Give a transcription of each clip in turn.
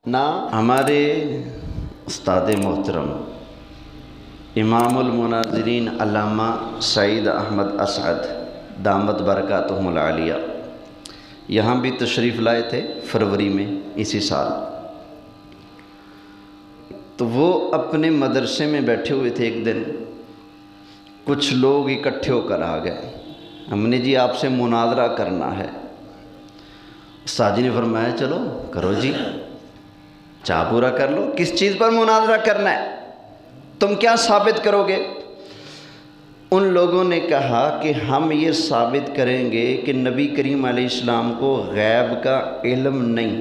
ना हमारे उस्ताद मोहतरम इमामुल मुनाज़िरीन अल्लामा सईद अहमद असअद दामत बरकातुहुल आलिया यहाँ भी तशरीफ़ लाए थे फरवरी में इसी साल। तो वो अपने मदरसे में बैठे हुए थे। एक दिन कुछ लोग इकट्ठे होकर आ गए, हमने जी आपसे मुनाज़रा करना है। उस्ताद जी ने फरमाया चलो करो जी, चाह पूरा कर लो। किस चीज़ पर मुनाज़रा करना है, तुम क्या साबित करोगे? उन लोगों ने कहा कि हम ये साबित करेंगे कि नबी करीम अलैहिस्सलाम को गैब का इल्म नहीं,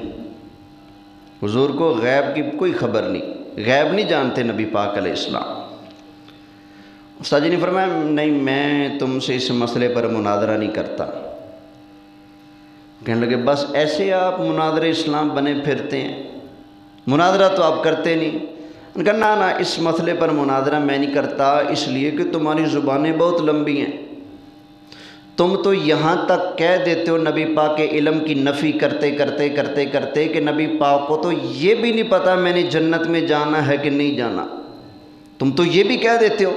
हुजूर को गैब की कोई ख़बर नहीं, गैब नहीं जानते नबी पाक अलैहिस्सलाम। उस्ताद जी ने फरमाया नहीं, मैं तुमसे इस मसले पर मुनाज़रा नहीं करता। कहने लगे बस ऐसे आप मुनाज़रे इस्लाम बने फिरते हैं, मुनाज़रा तो आप करते नहीं। उनका ना इस मसले पर मुनाज़रा मैं नहीं करता, इसलिए कि तुम्हारी ज़ुबानें बहुत लंबी हैं। तुम तो यहाँ तक कह देते हो नबी पाक के इल्म की नफ़ी करते करते करते करते कि नबी पाक को तो ये भी नहीं पता मैंने जन्नत में जाना है कि नहीं जाना। तुम तो ये भी कह देते हो,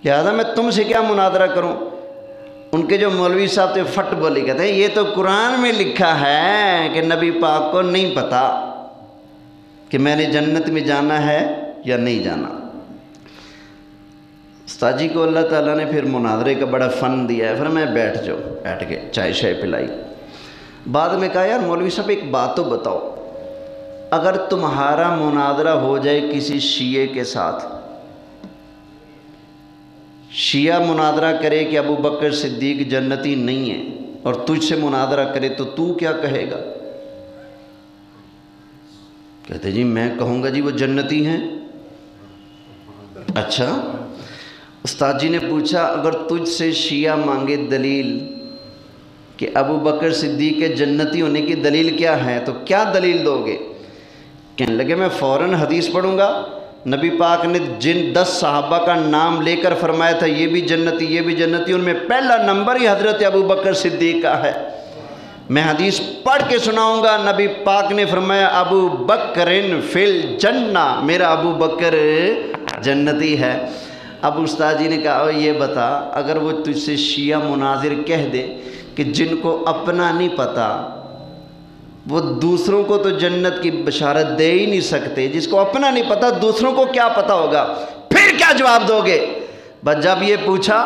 लिहाजा मैं तुमसे क्या मुनाज़रा करूँ। उनके जो मौलवी साहब थे फट बोले, कहते हैं ये तो कुरान में लिखा है कि नबी पाक को नहीं पता कि मैंने जन्नत में जाना है या नहीं जाना। उस्ताद जी को अल्लाह ताला ने फिर मुनाज़रे का बड़ा फ़न दिया है। फिर मैं बैठ जाओ, बैठ के चाय शाय पिलाई। बाद में कहा यार मौलवी साहब एक बात तो बताओ, अगर तुम्हारा मुनाज़रा हो जाए किसी शिये के साथ, शिया मुनाज़रा करे कि अबू बकर सिद्दीक जन्नती नहीं है और तुझसे मुनाज़रा करे तो तू क्या कहेगा? कहते जी मैं कहूँगा जी वो जन्नती हैं। अच्छा, उस्ताद जी ने पूछा अगर तुझसे शिया मांगे दलील कि अबू बकर सिद्दीक के जन्नती होने की दलील क्या है, तो क्या दलील दोगे? कहने लगे मैं फ़ौरन हदीस पढ़ूँगा। नबी पाक ने जिन 10 सहाबा का नाम लेकर फरमाया था ये भी जन्नती ये भी जन्नती, उनमें पहला नंबर ही हज़रत अबू बकर सिद्दीक का है। मैं हदीस पढ़ के सुनाऊंगा। नबी पाक ने फरमाया अबू बकरिन फिल जन्ना, मेरा अबू बकर जन्नती है। अब उस्ताद जी ने कहा ये बता, अगर वो तुझसे शिया मुनाजिर कह दे कि जिनको अपना नहीं पता वो दूसरों को तो जन्नत की बशारत दे ही नहीं सकते, जिसको अपना नहीं पता दूसरों को क्या पता होगा, फिर क्या जवाब दोगे? बस जब ये पूछा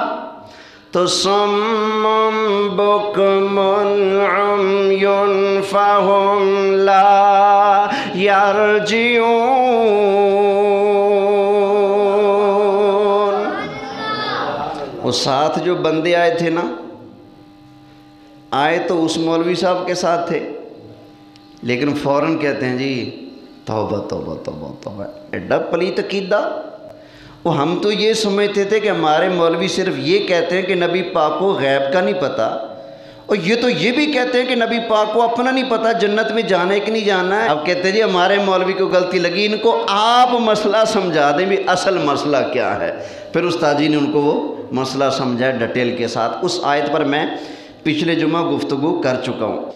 तो सम्मम बुकमुन उम्युन फहुम ला यरजिऊन, वो साथ जो बंदे आए थे ना, आए तो उस मौलवी साहब के साथ थे, लेकिन फ़ौरन कहते हैं जी तौबा तौबा तौबा तौबा, एड्डा पलीत अकीदा। वो हम तो ये समझते थे कि हमारे मौलवी सिर्फ ये कहते हैं कि नबी पाक को गैब का नहीं पता, और ये तो ये भी कहते हैं कि नबी पाक को अपना नहीं पता जन्नत में जाना है कि नहीं जाना है। अब कहते हैं जी हमारे मौलवी को गलती लगी, इनको आप मसला समझा दें भी असल मसला क्या है। फिर उस्ताद जी ने उनको वो मसला समझाया डिटेल के साथ। उस आयत पर मैं पिछले जुमा गुफ्तगू कर चुका हूँ।